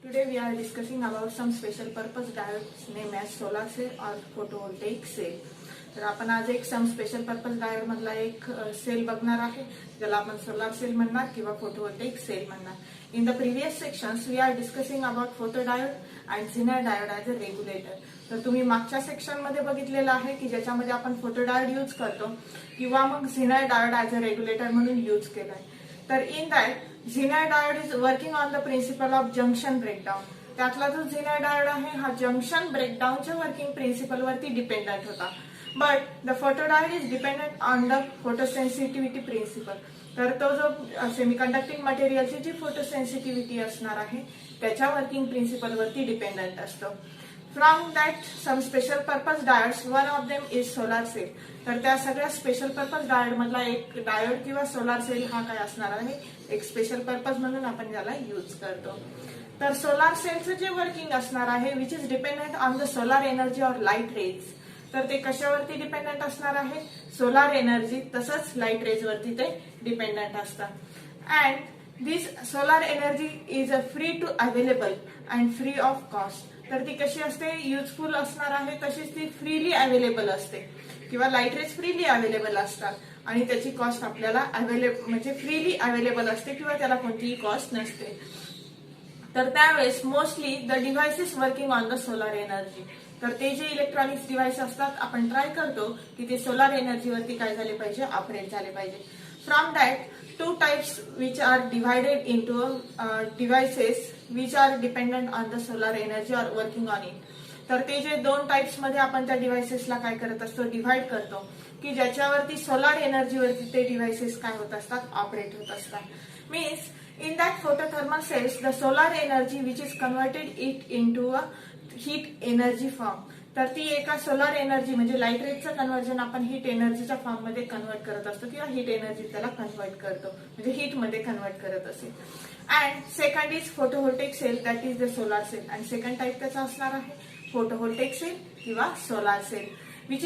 Today we are discussing about some special purpose diodes named as solar cell or photovoltaic cell. तर आपण आज एक सम special purpose diode मधला एक sale बघणार आहे ज्याला आपण सोलार सेल म्हणणार किंवा फोटोव्होल्टेइक सेल म्हणणार. In the previous sections we are discussing about photo diode and zener diode as a regulator. तर तुम्ही मागच्या सेक्शन मध्ये बघितलेलं आहे की ज्याच्यामध्ये आपण फोटो डायोड यूज करतो किंवा मग zener diode as a regulator म्हणून यूज केलाय. तर in that zener diode is working on the principle of junction breakdown. त्यातला जो झिनर डायोड आहे हा जंक्शन ब्रेकडाऊनच्या वर्किंग प्रिन्सिपल वरती डिपेंडंट होता. But the photodiode is dependent on the photosensitivity principle. तर तो जो सेमीकंडक्टिंग मटेरियलची जी फोटोसेन्सिटिव्हिटी असणार आहे त्याच्या वर्किंग प्रिन्सिपल वरती डिपेंडंट असतो. From that some special purpose diodes one of them is solar cell. तर त्या सगळ्या स्पेशल पर्पज डायोड मधला एक डायोड किंवा सोलार सेल हा काय असणार आहे एक स्पेशल पर्पज म्हणून आपण त्याला यूज करतो. तर सोलार सेलचं जे वर्किंग असणार आहे which is dependent on the solar energy or light rays. तर ते कशावरती डिपेंडंट असणार आहे सोलार एनर्जी तसंच लाईट रेज वरती ते डिपेंडंट असतात. And this solar energy is a free to available and free of cost. तर ती कशी असते युजफुल असणार आहे तशीच ती फ्रीली अवेलेबल असते किंवा लाईट रेज फ्रीली अवेलेबल असतात आणि त्याची कॉस्ट आपल्याला म्हणजे फ्रीली अवेलेबल असते किंवा त्याला कोणतीही कॉस्ट नसते. तर त्यावेळेस mostly the devices working on the solar energy. तर ते जे इलेक्ट्रॉनिक्स डिव्हाइस असतात आपण ट्राय करतो की ते सोलार एनर्जीवरती काय झाले पाहिजे ऑपरेट झाले पाहिजे. From that two types which are divided into devices which are dependent on the solar energy or working on it. तर ते जे दोन टाइप्स मध्ये आपण त्या डिव्हाइसेसला काय करत असतो डिव्हाइड करतो की ज्याच्यावरती सोलार एनर्जीवरती ते डिव्हाइसेस काय होत असतात ऑपरेट होत असतात. Means in that photothermal cells the solar energy which is converted it into a heat energy form. तर ती एका सोलार एनर्जी म्हणजे लाईट रेजचं कन्व्हर्जन आपण हीट एनर्जीच्या फॉर्म मध्ये कन्वर्ट करत असतो किंवा हीट एनर्जी त्याला कन्वर्ट करतो म्हणजे हीट मध्ये कन्वर्ट करत असेल. And second is photovoltaic cell that is the solar cell. आणि सेकंड टाइप त्याचा असणार आहे फोटोव्होल्टेइक सेल किंवा solar cell which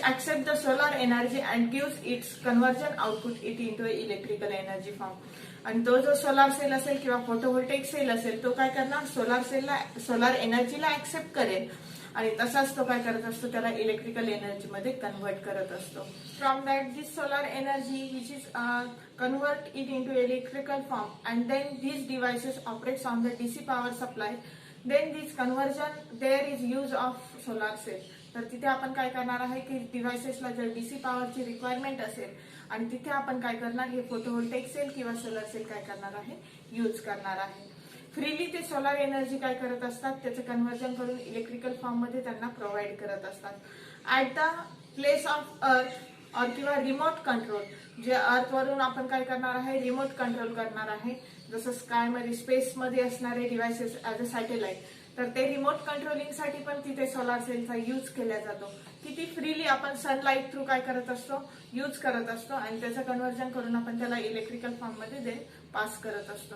accept the solar energy and gives its conversion output it into a electrical energy form. आणि तो जो solar sale असेल किंवा फोटोव्होल्टेइक सेल असेल तो काय करणार सोलार एनर्जीला ऍक्सेप्ट करेल आणि तसाच तो काय करत असतो त्याला इलेक्ट्रिकल एनर्जी मध्ये कन्वर्ट करत असतो. From that this solar energy which is convert it into electrical form and then these devices operates on the DC power supply. Then this conversion there is use of solar cell. तर तिथे आपण काय करणार आहे की डिव्हाइसेसला जर DC पॉवरची requirement असेल आणि तिथे आपण काय करणार हे फोटोव्होल्टेइक सेल किंवा सोलर सेल काय करणार आहे यूज करणार आहे. फ्रीली ते सोलार एनर्जी काय करत असतात त्याचं कन्व्हर्जन करून इलेक्ट्रिकल फॉर्म मध्ये त्यांना प्रोव्हाइड करत असतात. At the place of earth और किंवा रिमोट कंट्रोल जे अर्थ वरून आपण काय करणार आहे रिमोट कंट्रोल करणार आहे जसं स्काय मध्ये स्पेस मध्ये असणारे डिव्हाइसेस ऍज अ सॅटेलाइट. तर ते रिमोट कंट्रोलिंग साठी पण तिथे सोलार सेलचा यूज केला जातो की ती फ्रीली आपण सनलाइट थ्रू काय करत असतो यूज करत असतो आणि त्याचं कन्व्हर्जन करून आपण त्याला इलेक्ट्रिकल फॉर्म मध्ये पास करत असतो.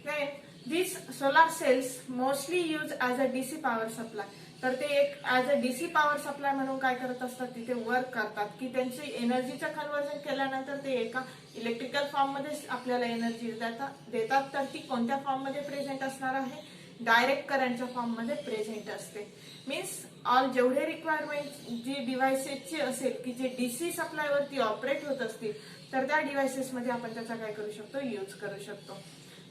Then this solar cells mostly use as a DC power supply. तर ते एक as a DC power supply म्हणून काय करत असतात तिथे वर्क करतात की त्यांची एनर्जीचं कन्व्हर्जन केल्यानंतर ते एका इलेक्ट्रिकल फॉर्म मध्ये आपल्याला एनर्जी देतात. तर ती कोणत्या फॉर्म मध्ये प्रेझेंट असणार आहे डायरेक्ट करंटच्या फॉर्म मध्ये प्रेझेंट असते. मीन्स ऑल जेवढे रिक्वायरमेंट जी डिव्हाइसेसची असेल की जे डीसी सप्लाय वरती ऑपरेट होत असतील तर त्या डिव्हाइसेस मध्ये आपण त्याचा काय करू शकतो यूज करू शकतो.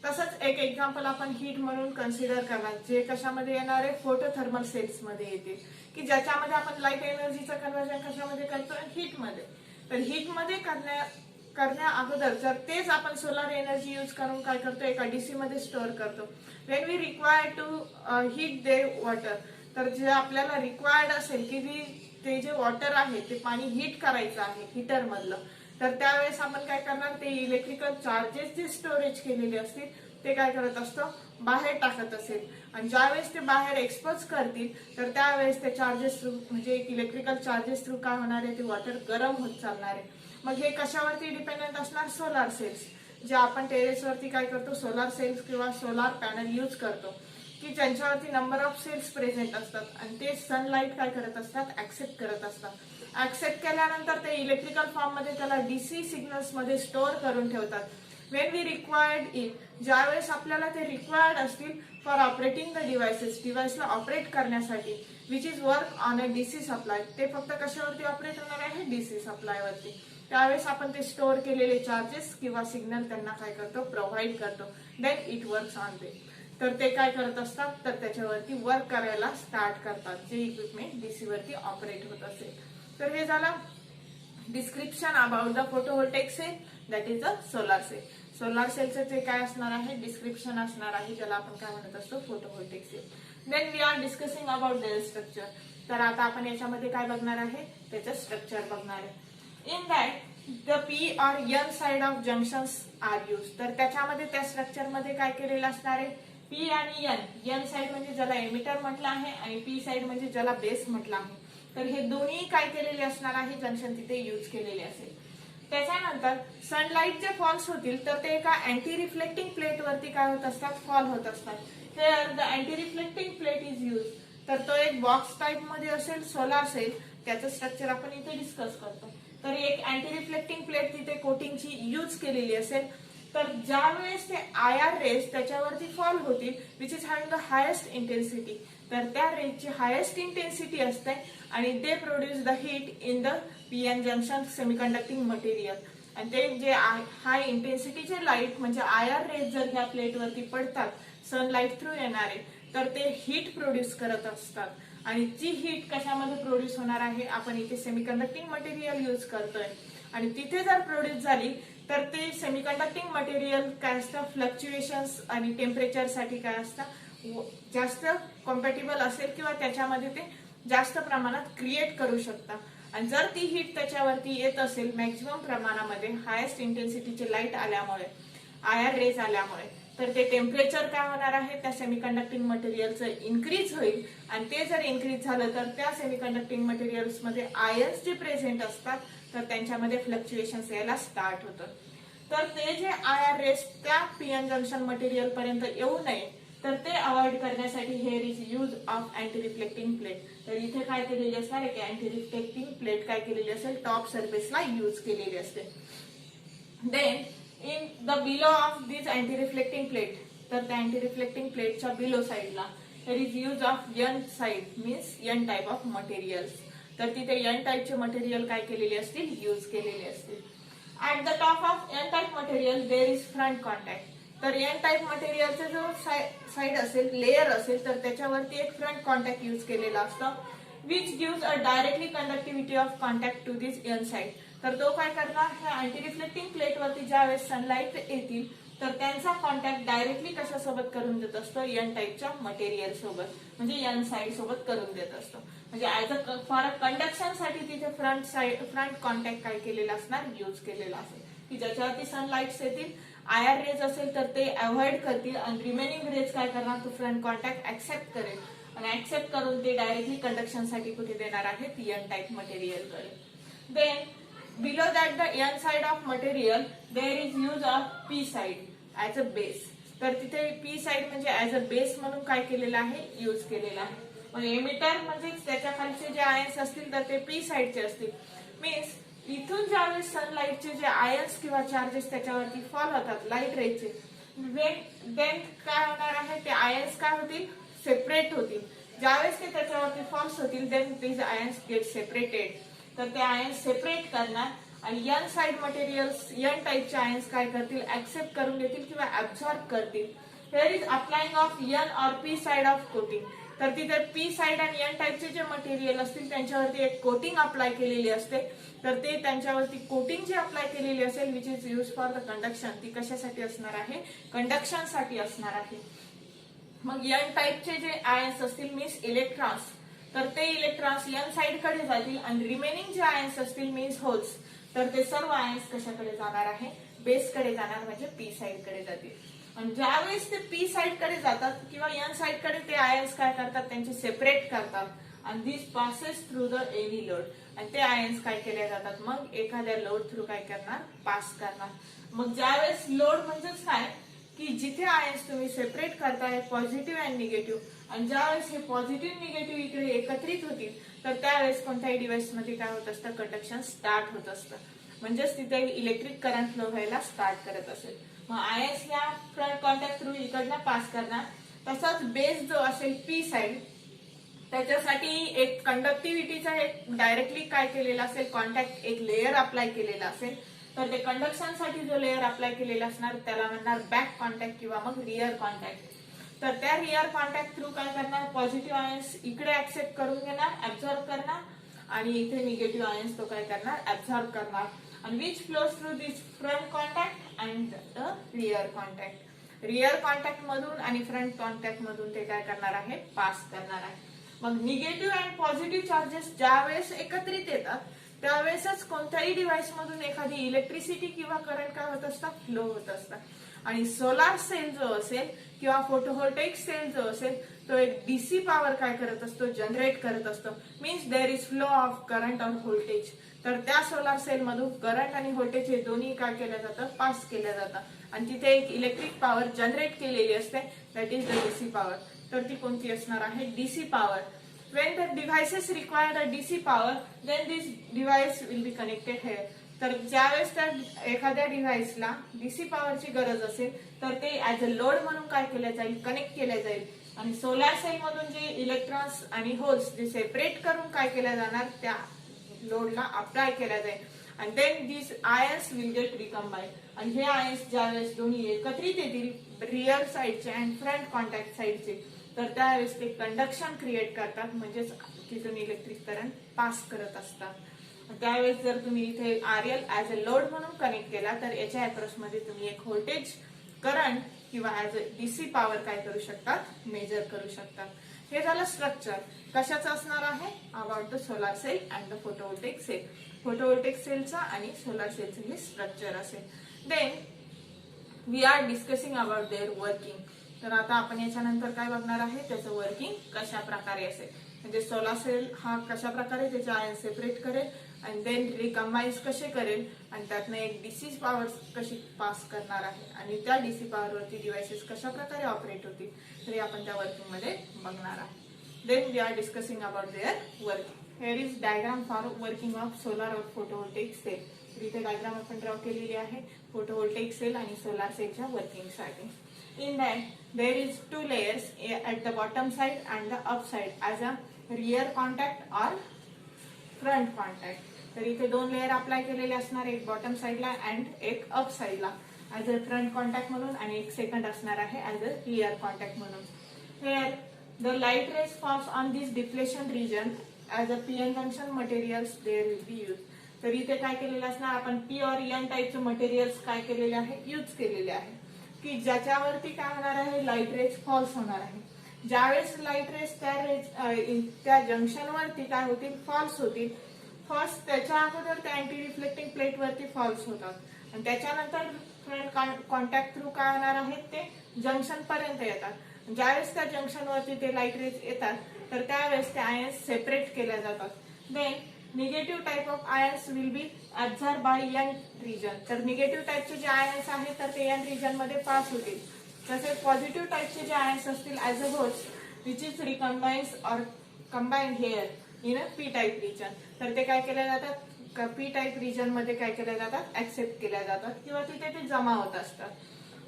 तसंच एक एक्झाम्पल आपण हीट म्हणून कन्सिडर करणार जे कशामध्ये येणार आहे फोटोथर्मल सेल्स मध्ये येते की ज्याच्यामध्ये आपण लाईट एनर्जीचं कन्व्हर्जन कशामध्ये करतो हीट मध्ये. तर हीट मध्ये करण्या अगोदर जर तेच आपण सोलार एनर्जी यूज करून काय करतो एका डीसी मध्ये स्टोअर करतो. When we require to heat the water. तर जे आपल्याला रिक्वायर्ड असेल की ते जे वॉटर आहे ते पाणी हीट करायचं आहे हीटर मधलं तर त्यावेळेस आपण काय करणार ते इलेक्ट्रिकल चार्जेस जे स्टोरेज केलेले असतील ते काय करत असतो बाहेर टाकत असेल आणि ज्यावेळेस ते बाहेर एक्सपोज करतील तर त्यावेळेस ते चार्जेस थ्रू म्हणजे इलेक्ट्रिकल चार्जेस थ्रू काय होणार आहे ते वॉटर गरम होत चालणार आहे. मग हे कशावरती डिपेंडंट असणार सोलार सेल्स जे आपण टेरेसवरती काय करतो सोलार सेल्स किंवा सोलार पॅनल यूज करतो की ज्यांच्यावरती नंबर ऑफ सेल्स प्रेझेंट असतात आणि ते सनलाइट काय करत असतात ऍक्सेप्ट करत असतात. ऍक्सेप्ट केल्यानंतर ते इलेक्ट्रिकल फॉर्म मध्ये त्याला डीसी सिग्नल्स मध्ये स्टोअर करून ठेवतात वेन वी रिक्वायर्ड इट, ज्यावेळेस आपल्याला ते रिक्वायर्ड असतील फॉर ऑपरेटिंग द डिव्हाइसेस, डिव्हाइसला ऑपरेट करण्यासाठी, which is work on a DC supply, ते फक्त कशावरती ऑपरेट होणार आहे, डीसी सप्लायवरती. त्यावेळेस आपण ते स्टोअर केलेले चार्जेस किंवा सिग्नल त्यांना काय करतो, प्रोव्हाइड करतो. देन इट वर्क्स ऑन ते, तर ते काय करत असतात, तर त्याच्यावरती वर्क करायला स्टार्ट करतात, जे इक्विपमेंट डीसी वरती ऑपरेट होत असेल. तर हे झालं description about the photovoltaic cell, that is the solar cell. Solar सेलचं जे काय असणार आहे, डिस्क्रिप्शन असणार आहे, ज्याला आपण काय म्हणत असतो, photovoltaic cell. Then we are discussing about their structure. तर आता आपण याच्यामध्ये काय बघणार आहे, त्याचं स्ट्रक्चर बघणार आहे. In that the P or N side of junctions are use. तर त्याच्यामध्ये त्या स्ट्रक्चर मध्ये काय केलेलं असणार आहे, पी आणि एन, एन साइड म्हणजे ज्याला एमिटर म्हटलं आहे आणि पी साइड म्हणजे ज्याला बेस म्हटलं आहे. तर हे दोन्ही काय केलेले असणार आहे, जंक्शन तिथे यूज केलेले असेल. त्याच्यानंतर सनलाइट जे फॉल्स होतील तर ते एका अँटी रिफ्लेक्टिंग प्लेट वरती काय होत असतात, फॉल होत असतात. Hair the anti reflecting plate is use. तर तो एक बॉक्स टाइप मध्ये असेल सोलार सेल, त्याचं स्ट्रक्चर आपण इथे डिस्कस करतो. तर एक अँटी रिफ्लेक्टिंग प्लेट तिथे कोटिंगची यूज केलेली असेल. तर ज्या वेळेस ते आयआर रेज त्याच्यावरती फॉल होतील, which is having the highest intensity, तर त्या रेजची हायेस्ट इंटेन्सिटी असते आणि ते produce the heat in the PN junction semiconducting material. आणि ते जे हाय इंटेन्सिटीचे लाईट म्हणजे आयआर रेज जर ह्या प्लेटवरती पडतात सनलाइट थ्रू येणारे, तर ते हीट प्रोड्यूस करत असतात. आणि ती हीट कशामध्ये प्रोड्यूस होणार आहे, आपण इथे सेमीकंडक्टिंग मटेरियल यूज करतोय आणि तिथे जर प्रोड्यूस झाली तर ते सेमीकंडक्टिंग मटेरियल काय असतं, फ्लक्च्युएशन्स आणि टेम्परेचर साठी काय असतं, जास्त कॉम्पॅटिबल असेल किंवा त्याच्यामध्ये ते जास्त प्रमाणात क्रिएट करू शकतात. आणि जर ती हीट त्याच्यावरती येत असेल मॅक्झिमम प्रमाणामध्ये हायेस्ट इंटेन्सिटीचे लाईट आल्यामुळे, आयआर रेज आल्यामुळे, तर ते टेम्परेचर काय होणार आहे, त्या सेमीकंडक्टिंग मटेरियलचं इन्क्रीज होईल. आणि ते जर इन्क्रीज झालं तर त्या सेमीकंडक्टिंग मटेरियल्स मध्ये आयन्स जे प्रेझेंट असतात तर त्यांच्यामध्ये फ्लक्च्युएशन्स यायला स्टार्ट होतं. तर ते जे आयआर रेज त्या पीएन जंक्शन मटेरियल पर्यंत येऊ नये, तर ते अवॉइड करण्यासाठी hair is use of anti reflecting plate. तर इथे काय केलेली असणार आहे की अँटी रिफ्लेक्टिंग प्लेट काय केलेली असेल, टॉप सरफेसला यूज केलेली असते. Then in the below of this anti reflecting plate, तर त्या अँटी रिफ्लेक्टिंग प्लेटच्या बिलो साइडला there is use of N side means N type of materials. तर तिथे एन टाइपचे मटेरियल काय केलेले असतील, यूज केलेले असतील. At the top of N type material there is front contact. तर एन टाइप मटेरियलचा जो साइड असेल, लेयर असेल, तर त्याच्यावरती एक फ्रंट कॉन्टॅक्ट यूज केलेला असतो, which gives a directly conductivity of contact to this N side. तर तो काय करणार, ह्या अँटी रिफ्लेक्टिंग प्लेटवरती ज्यावेळेस सनलाइट येतील तर त्यांचा कॉन्टॅक्ट डायरेक्टली कशासोबत करून देत असतो, एन टाइपच्या मटेरियल सोबत, म्हणजे एन साइड सोबत करून देत असतो. म्हणजे as a for a conduction साठी तिथे फ्रंट कॉन्टॅक्ट काय केलेला असणार, यूज केलेला असेल, की ज्याच्यावरती सनलाइट्स येतील, आयआर रेज असेल तर ते अवॉइड करतील आणि रिमेनिंग रेज काय करणार, तो फ्रंट कॉन्टॅक्ट ऍक्सेप्ट करेल आणि ऍक्सेप्ट करून ते डायरेक्टली कंडक्शन साठी कुठे देणार आहेत, एन टाइप मटेरियल कडे. Then below that the n side of material there is use of p side as a base. तर तिथे p side म्हणजे ऍज अ बेस म्हणून काय केलेलं आहे, यूज केलेला आहे. मग एमिटर म्हणजे त्याच्या खालचे जे आयन्स असतील तर ते p साइडचे असतील. मीन्स इथून ज्यावेळेस सनलाइटचे जे आयन्स किंवा चार्जेस त्याच्यावरती फॉल होतात लाईट रेजचे, देन काय होणार आहे, ते आयन्स काय होतील, सेपरेट होतील. ज्यावेळेस ते त्याच्यावरती फॉल्स होतील then these ions get separated. तर ते आयन्स सेपरेट करणार आणि एन साइड मटेरियल्स एन टाइपचे आयन्स काय करतील, ऍक्सेप्ट करून घेतील किंवा ऍब्सॉर्ब करतील. Here is applying of n or p side of coating. तर तिथे पी साइड आणि एन टाइपचे जे मटेरियल असतील त्यांच्यावरती एक कोटिंग अप्लाय केलेली असते. तर ते त्यांच्यावरती कोटिंग जे अप्लाय केलेली असेल which is use for the conduction, ती कशासाठी असणार आहे, कंडक्शन साठी असणार आहे. मग एन टाइपचे जे आयन्स असतील मीन्स इलेक्ट्रॉन्स, तर ते इलेक्ट्रॉन्स एन साइड कडे जातील आणि रिमेनिंग जे आयन्स असतील मीन्स होल्स, तर ते सर्व आयन्स कशाकडे जाणार आहे, बेस कडे जाणार म्हणजे पी साइड कडे जातील. आणि ज्यावेळेस ते पी साइड कडे जातात किंवा एन साइड कडे ते आयन्स काय करतात, त्यांचे सेपरेट करतात आणि this passes through the any load. आणि ते आयन्स काय केले जातात, मग एखाद्या लोड थ्रू काय करणार, पास करणार. मग ज्यावेळेस लोड म्हणजेच काय की जिथे आयन्स तुम्ही सेपरेट करताय पॉझिटिव्ह अँड निगेटिव्ह, आणि ज्यावेळेस हे पॉझिटिव्ह निगेटिव्ह इकडे एकत्रित होतील तर त्यावेळेस कोणत्याही डिव्हाइस मध्ये काय होत असतं, कंडक्शन स्टार्ट होत असतं. म्हणजेच तिथे इलेक्ट्रिक करंट फ्लो व्हायला स्टार्ट करत असेल. मग आयन्स ह्या फ्रंट कॉन्टॅक्ट थ्रू इकडनं पास करणार. तसंच बेस जो असेल पी साइड त्याच्यासाठी एक कंडक्टिव्हिटीचा एक डायरेक्टली काय केलेला असेल कॉन्टॅक्ट एक लेअर अप्लाय केलेला असेल तर ते कंडक्शनसाठी जो लेअर अप्लाय केलेला असणार त्याला म्हणणार बॅक कॉन्टॅक्ट किंवा मग रिअर कॉन्टॅक्ट. तर त्या रिअर कॉन्टॅक्ट थ्रू काय करणार पॉझिटिव्ह आयन्स इकडे ऍक्सेप्ट करून घेणार ऍब्झॉर्ब करणार आणि इथे निगेटिव्ह आयन्स तो काय करणार ऍब्झॉर्ब करणार and which flows through this front contact and the rear contact. Rear contact मधून आणि फ्रंट कॉन्टॅक्ट मधून ते काय करणार आहे पास करणार आहे. मग निगेटिव्ह अँड पॉझिटिव्ह चार्जेस ज्यावेळेस एकत्रित येतात त्यावेळेसच कोणत्याही डिव्हाइस मधून एखादी इलेक्ट्रिसिटी किंवा करंट काय होत असतात फ्लो होत असतात. आणि सोलार सेल जो असेल किंवा फोटोव्होल्टेक सेल जो असेल तो एक डीसी पॉवर काय करत असतो जनरेट करत असतो. Means there is flow of current or voltage. तर त्या सोलार सेल मधून करंट आणि व्होल्टेज हे दोन्ही काय केलं जातं पास केलं जातं आणि तिथे एक इलेक्ट्रिक पॉवर जनरेट केलेली असते that is the DC power. तर ती कोणती असणार आहे DC power. When the devices require the DC power, then this device will be connected here. तर ज्यावेळेस त्या एखाद्या डिव्हाइसला डीसी पॉवरची गरज असेल तर ते ऍज अ लोड म्हणून काय केलं जाईल कनेक्ट केलं जाईल आणि सोलार सेल मधून जे इलेक्ट्रॉन्स आणि होल्स जे सेपरेट करून काय केलं जाणार त्या लोडला अप्लाय केला जाईल आणि then this ions will get recombined. आणि हे आयन्स ज्यावेळेस दोन्ही एकत्रित येतील रिअर साइडचे आणि फ्रंट कॉन्टॅक्ट साइडचे तर त्यावेळेस ते कंडक्शन क्रिएट करतात म्हणजेच तिथून इलेक्ट्रिक करंट पास करत असतात. त्यावेळेस जर तुम्ही इथे आरएल ऍज अ लोड म्हणून कनेक्ट केला तर याच्या अक्रॉस मध्ये तुम्ही एक व्होल्टेज करंट किंवा ऍज अ डीसी पॉवर काय करू शकतात मेजर करू शकतात. हे झालं स्ट्रक्चर कशाचं असणार आहे about the solar cell and the photovoltaic cell. Photovoltaic सेलचा आणि सोलार सेलचं हे स्ट्रक्चर असेल. Then we are discussing about their working. तर आता आपण याच्यानंतर काय बघणार आहे त्याचं वर्किंग कशा प्रकारे असेल म्हणजे सोलार सेल हा कशा प्रकारे त्याचे आयन सेपरेट करेल आणि देन रिकम्बाईन्स कसे करेल आणि त्यातनं एक डीसी पॉवर कशी पास करणार आहे आणि त्या डीसी पॉवरवरती डिव्हाइसेस कशा प्रकारे ऑपरेट होतील तरी आपण त्या वर्किंग मध्ये बघणार आहे. Then we are discussing about their working. Here is diagram for working of solar or photovoltaic sale. तर इथे डायग्राम आपण ड्रॉ केलेली आहे फोटोव्होल्टेक सेल आणि सोलार सेलच्या वर्किंगसाठी. In that there is two layers at the bottom side and the up side as a rear contact or front contact. तर इथे दोन लेयर अप्लाय केलेले असणार एक बॉटम साइडला अँड एक अप साइडला ऍज अ फ्रंट कॉन्टॅक्ट म्हणून आणि एक सेकंड असणार आहे ऍज अ रिअर कॉन्टॅक्ट म्हणून. Here the light rays falls on this deflection region as a p-n junction materials there will be used. तर इथे काय केलेलं असणार आपण पी और एन टाइपचे मटेरियल्स काय केलेले आहे यूज केलेले आहे की ज्याच्यावरती काय होणार आहे लाईट रेज फॉल्स होणार आहे. ज्यावेळेस लाईट रेज त्या जंक्शन वरती काय होतील फॉल्स होतील. फर्स्ट त्याच्या अगोदर त्या अँटी रिफ्लेक्टिंग प्लेट वरती फॉल्स होतात आणि त्याच्यानंतर फ्रंट कॉन्टॅक्ट थ्रू काय होणार आहेत ते जंक्शन पर्यंत येतात. ज्यावेळेस त्या जंक्शन वरती ते लाईट रेज येतात तर त्यावेळेस ते आयन्स सेपरेट केल्या जातात. Then negative type of ions will be absorb by n region. तर निगेटिव्ह टाइपचे जे आयन्स आहेत तर ते एन रिजन मध्ये पास होतील. तसेच पॉझिटिव्ह टाइपचे जे आयन्स असतील as a holes which is recombines or combined here in a P type region. तर ते काय केले जातात पी टाइप रिजन मध्ये काय केल्या जातात ऍक्सेप्ट केल्या जातात किंवा तिथे ते जमा होत असतात.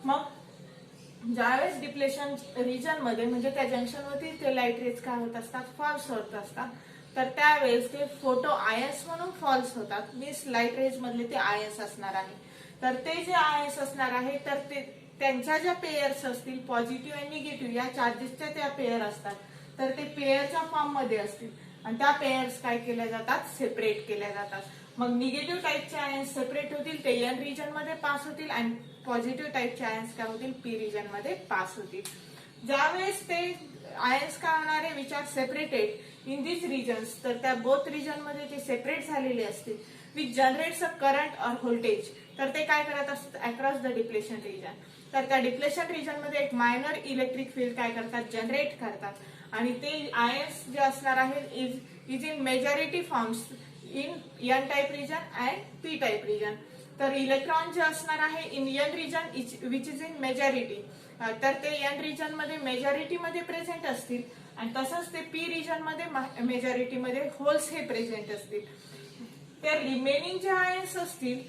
मग ज्यावेळेस डिप्लेशन रिजन मध्ये म्हणजे त्या जंक्शन वरती ते लाईट रेज काय होत असतात फॉल्स होत असतात तर त्यावेळेस ते फोटो आयन्स म्हणून फॉल्स होतात. मीन्स लाईट रेज मधले ते आयन्स असणार आहे. तर ते जे आयन्स असणार आहे तर ते त्यांच्या ज्या पेयर्स असतील पॉझिटिव्ह आणि निगेटिव्ह या चार्जेसच्या त्या पेयर असतात तर ते पेयरच्या फॉर्म मध्ये असतील आणि त्या पेयर्स काय केल्या जातात सेपरेट केल्या जातात. मग निगेटिव्ह टाइपचे आयन्स सेपरेट होतील ते एन रिजन मध्ये पास होतील आणि पॉझिटिव्ह टाइपचे आयन्स काय होतील पी रिजन मध्ये पास होतील. ज्यावेळेस ते आयन्स काय होणार आहे which are separated in this regions तर त्या बोथ रिजन मध्ये ते सेपरेट झालेले असतील which generates a current or voltage. तर ते काय करत असतात अक्रॉस द डिप्लेशन रिजन. तर त्या डिप्लेशन रिजन मध्ये एक मायनर इलेक्ट्रिक फील्ड काय करतात जनरेट करतात आणि ते आयन्स जे असणार आहेत is in majority forms in n type region and p type region. तर इलेक्ट्रॉन जे असणार आहे in n region which is in majority तर ते एन रिजन मध्ये मेजॉरिटी मध्ये प्रेझेंट असतील आणि तसंच ते पी रिजन मध्ये मेजॉरिटी मध्ये होल्स हे प्रेझेंट असतील. तर रिमेनिंग जे आयन्स असतील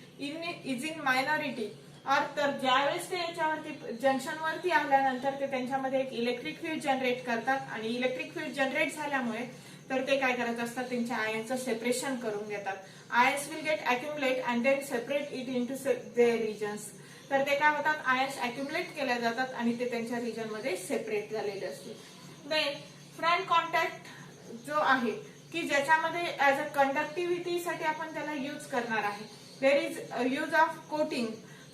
इज इन मायनॉरिटी और तर ज्यावेळेस ते याच्यावरती जंक्शनवरती आल्यानंतर ते त्यांच्यामध्ये एक इलेक्ट्रिक फील्ड जनरेट करतात आणि इलेक्ट्रिक फील्ड जनरेट झाल्यामुळे तर ते काय करत असतात, त्यांच्या आयनचं सेपरेशन करून घेतात. Ions will get accumulate and then separate it into their regions. तर ते काय होतात, आयन्स अक्युमुलेट केल्या जातात आणि ते त्यांच्या रिजन मध्ये सेपरेट झालेले असते. देन फ्रंट कॉन्टॅक्ट जो आहे की ज्याच्यामध्ये ऍज अ कंडक्टिव्हिटीसाठी आपण त्याला यूज करणार आहे. There is use of coating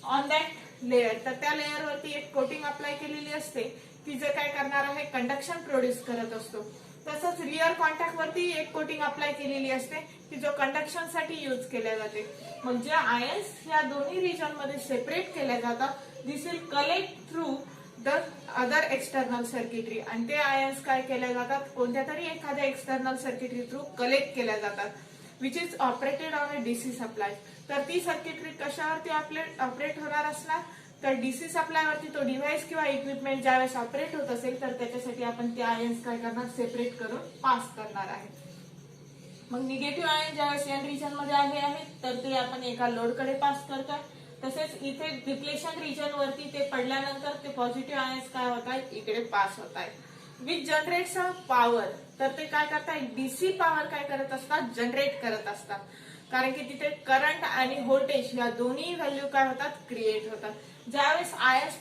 on that layer. तर त्या लेअरवरती एक कोटिंग अप्लाय केलेली असते की जे काय करणार आहे, कंडक्शन प्रोड्यूस करत असतो. तसंच रिअर कॉन्टॅक्ट वरती एक कोटिंग अप्लाय केलेली असते की जो कंडक्शन साठी यूज केल्या जाते. मग ज्या आयन्स या दोन्ही रिजन मध्ये सेपरेट केल्या जातात, this will collect through the other external circuitry. आणि ते आयन्स काय केल्या जातात, कोणत्या तरी एखाद्या एक्सटर्नल सर्किटरी थ्रू कलेक्ट केल्या जातात, which is operated on a DC supply. तर ती सर्किटरी कशावरती ऑपरेट होणार असणार, तर डीसी सप्लाय वरती तो डिव्हाइस किंवा इक्विपमेंट ज्यावेळेस ऑपरेट होत असेल तर त्याच्यासाठी आपण ते आयन्स काय करणार, सेपरेट करून पास करणार आहे. मग निगेटिव्ह आयन ज्यावेळेस एन रिजन मध्ये आले आहेत तर ते आपण एका लोडकडे पास करतात. तसेच इथे डिप्लेशन रिजन वरती ते पडल्यानंतर ते पॉझिटिव्ह आयन्स काय होत आहेत, इकडे पास होत आहेत. Which generates a power. तर ते काय करतात, डीसी पॉवर काय करत असतात, जनरेट करत असतात. कारण की तिथे करंट आणि व्होल्टेज या दोन्ही व्हॅल्यू काय होतात, क्रिएट होतात. ज्यावेळेस आयन्स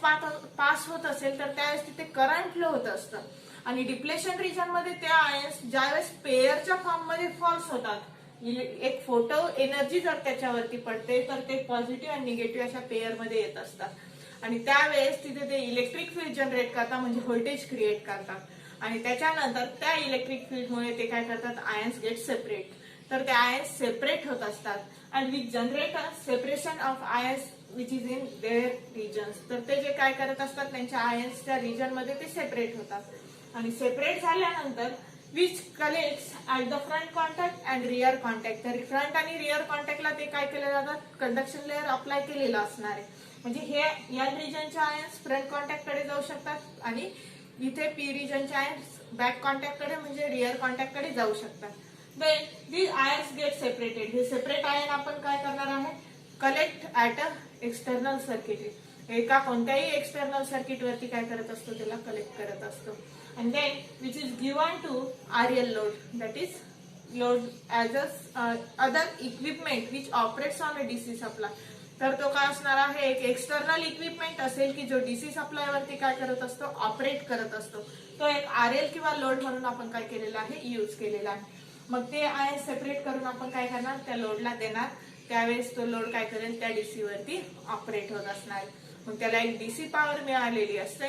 पास होत असेल तर त्यावेळेस तिथे करंट फ्लो होत असतं आणि डिप्लेशन रिजन मध्ये त्या आयन्स ज्यावेळेस पेयरच्या फॉर्म मध्ये फॉल्स होतात, एक फोटो एनर्जी जर त्याच्यावरती पडते तर ते पॉझिटिव्ह आणि निगेटिव्ह अशा पेयर मध्ये येत असतात आणि त्यावेळेस तिथे ते इलेक्ट्रिक फील्ड जनरेट करतात, म्हणजे व्होल्टेज क्रिएट करतात आणि त्याच्यानंतर त्या इलेक्ट्रिक फील्डमुळे ते काय करतात, आयन्स गेट सेपरेट. तर ते आयन्स सेपरेट होत असतात and which generate a separation of ions which is in their regions. तर ते जे काय करत असतात, त्यांच्या आयन्स त्या रिजन मध्ये ते सेपरेट होतात आणि सेपरेट झाल्यानंतर which collects at the front contact and rear contact. तर फ्रंट आणि रिअर कॉन्टॅक्टला ते काय केले जातात, कंडक्शन लेअर अप्लाय केलेला असणार आहे. म्हणजे हे या रिजनचे आयन्स फ्रंट कॉन्टॅक्ट कडे जाऊ शकतात आणि इथे पी रिजनचे आयन्स बॅक कॉन्टॅक्ट कडे म्हणजे रिअर कॉन्टॅक्ट कडे जाऊ शकतात. Then these ions get separated. हे सेपरेट आयन आपण काय करणार आहे, collect at a external circuitry. एका कोणत्याही एक्सटर्नल सर्किट वरती काय करत असतो, त्याला कलेक्ट करत असतो. And then which is given to RL load, that is load as a other equipment which operates on a DC supply. तर तो काय असणार आहे, एक एक्सटर्नल इक्विपमेंट असेल की जो डीसी सप्लाय वरती काय करत असतो, ऑपरेट करत असतो. तो एक आरएल किंवा लोड म्हणून आपण काय केलेला आहे, यूज केलेला आहे. मग ते आयन सेपरेट करून आपण काय करणार, त्या लोडला देणार. त्यावेळेस तो लोड काय करेल, त्या डीसी वरती ऑपरेट होत असणार. मग त्याला एक डीसी पॉवर मिळालेली असते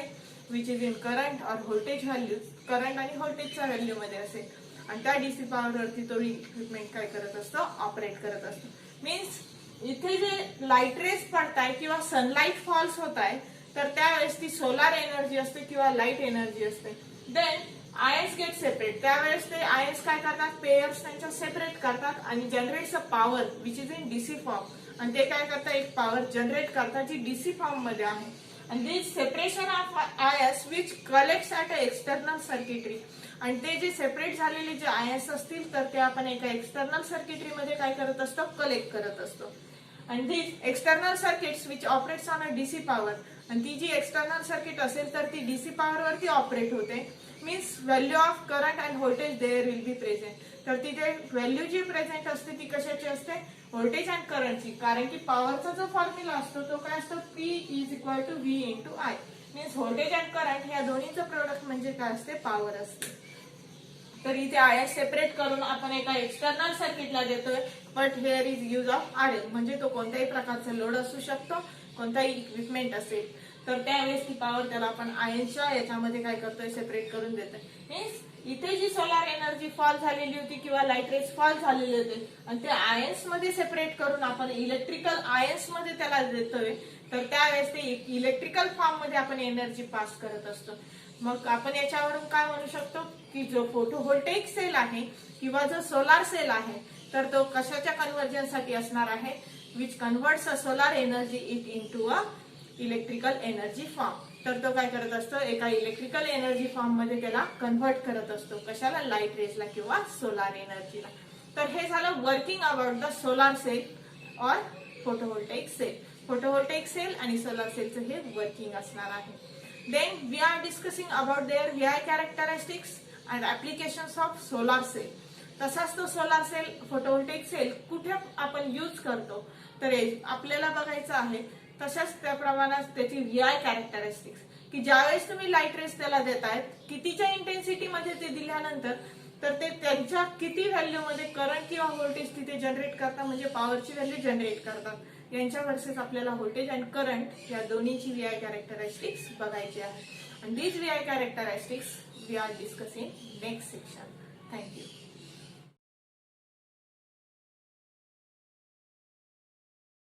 which is in current or voltage value. Current आणि व्होल्टेजच्या व्हॅल्यू मध्ये असेल आणि त्या डीसी पॉवर वरती तो इक्विपमेंट काय करत असतो, ऑपरेट करत असतो. मीन्स इथे जे लाईट रेज पडताय किंवा सनलाईट फॉल्स होत आहे तर त्यावेळेस ती सोलार एनर्जी असते किंवा लाईट एनर्जी असते. Then ions get separate. त्यावेळेस ते आयन्स काय करतात, पेयर्स त्यांच्या सेपरेट करतात आणि generates a power which is in DC form. आणि ते काय करतात, एक पॉवर जनरेट करतात जी डीसी फॉर्म मध्ये आहे. आणि this separation of ions which collects at a external circuitry. आणि ते जे सेपरेट झालेले जे आयन्स असतील तर ते आपण एका एक्सटर्नल सर्किटरी मध्ये काय करत असतो, कलेक्ट करत असतो. आणि this external circuits which operates on a DC power. आणि ती जी एक्सटर्नल सर्किट असेल तर ती डीसी पॉवर वरती ऑपरेट होते. Means value of current and voltage there will be present. तर तिथे व्हॅल्यू जी प्रेझेंट असते ती कशाची असते, व्होल्टेज अँड करंटची. कारण की पॉवरचा जो फॉर्म्युला असतो तो काय असतो, P is equal to V into I. Means voltage and current या दोन्हीचं प्रोडक्ट म्हणजे काय असते, पॉवर असते. तर इथे आयन सेपरेट करून आपण एका एक्सटर्नल सर्किटला देतोय. But hair is use of RL. म्हणजे तो कोणत्याही प्रकारचा लोड असू शकतो, कोणताही इक्विपमेंट असेल तर त्यावेळेस ती पॉवर त्याला आपण आयन्सच्या याच्यामध्ये काय करतोय, सेपरेट करून देतोय. मीन्स इथे जी सोलार एनर्जी फॉल झालेली होती किंवा लाईट रेज फॉल झालेले होते आणि ते आयन्स मध्ये सेपरेट करून आपण इलेक्ट्रिकल आयन्स मध्ये त्याला देतोय तर त्यावेळेस ते इलेक्ट्रिकल फॉर्म मध्ये आपण एनर्जी पास करत असतो. मग आपण याच्यावरून काय म्हणू शकतो की जो फोटोव्होल्टेइक सेल आहे किंवा जो सोलार सेल आहे तर तो कशाच्या कन्व्हर्जनसाठी असणार आहे, which converts a solar energy it into a electrical energy form. तर तो काय करत असतो, एका इलेक्ट्रिकल एनर्जी फॉर्म मध्ये त्याला कन्व्हर्ट करत असतो. कशाला, लाईट रेजला किंवा सोलार एनर्जीला. तर हे झालं working about the solar cell or photovoltaic cell. Photovoltaic cell आणि सोलार सेलचं हे वर्किंग असणार आहे. Then we are discussing about their VI characteristics and applications of solar cell. तसाच तो सोलार सेल फोटोव्होल्टेक सेल कुठे आपण यूज करतो तर आपल्याला बघायचं आहे. तशाच त्या प्रमाणात त्याची VI कॅरेक्टरिस्टिक्स की ज्यावेळेस तुम्ही लाईट रेस त्याला देतायत कितीच्या इंटेन्सिटी मध्ये ते दिल्यानंतर तर ते त्यांच्या किती व्हॅल्यू मध्ये करंट किंवा व्होल्टेज तिथे जनरेट करतात म्हणजे पॉवरची व्हॅल्यू जनरेट करतात यांच्या वर्सेस आपल्याला व्होल्टेज आणि करंट या दोन्हीची VI कॅरेक्टरिस्टिक्स बघायची आहे. आणि these VI characteristics we are discussing next section. Thank you.